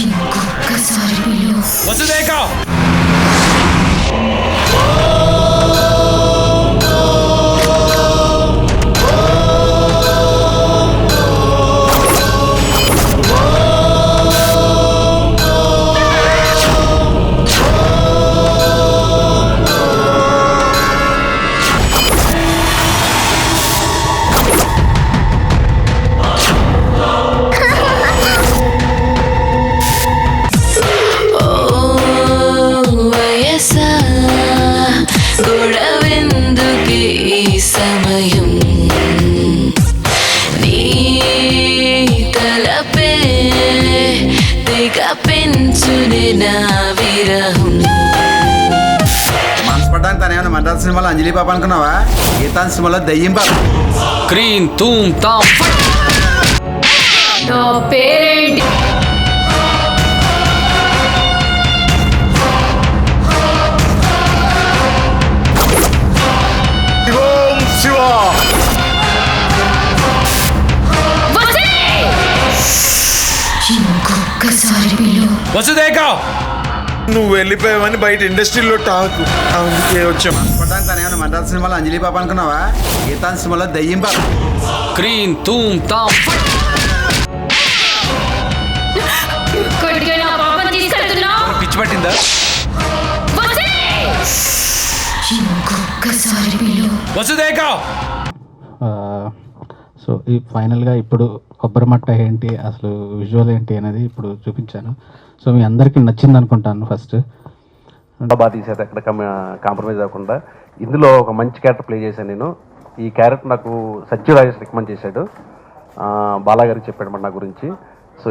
ఇంకొక్కసారి పిలు. వసుదేక మనస్పడ్డానికి తను ఏమైనా మద్రాసు సినిమాలో అంజలి పాప అనుకున్నావా? గీతాన్ సినిమాలో దయ్యం పాప. క్రీం తూమ్ తామ్. నా పేరేంటి? ఇంకొక్కసారి పిలు. వసుదేక నువ్వు వెళ్ళిపోయావని బయట ఇండస్ట్రీలో టాక్, అందుకే వచ్చాం. మనస్పడ్డానికి తను ఏమైనా మద్రాసు సినిమాలో అంజలి పాప అనుకున్నావా? గీతాన్ సినిమాలో దయ్యం పాప. క్రీం తూమ్ తామ్. ఇక్కడికే నా పాపని తీసుకెళ్తున్నావు? పిచ్చి పట్టిందా? ఇంకొక్కసారి పిలు. వసుదేక సో ఈ ఫైనల్గా ఇప్పుడు కొబ్బరి మట్ట ఏంటి, అసలు విజువల్ ఏంటి అనేది ఇప్పుడు చూపించాను. సో మీ అందరికీ నచ్చింది అనుకుంటాను. ఫస్ట్ బాగా తీసేది, ఎక్కడ కాంప్రమైజ్ అవ్వకుండా. ఇందులో ఒక మంచి క్యారెక్టర్ ప్లే చేశాను నేను. ఈ క్యారెక్టర్ నాకు సత్య రాజేష్ రికమెండ్ చేశాడు, బాలాగారికి చెప్పాడు నా గురించి.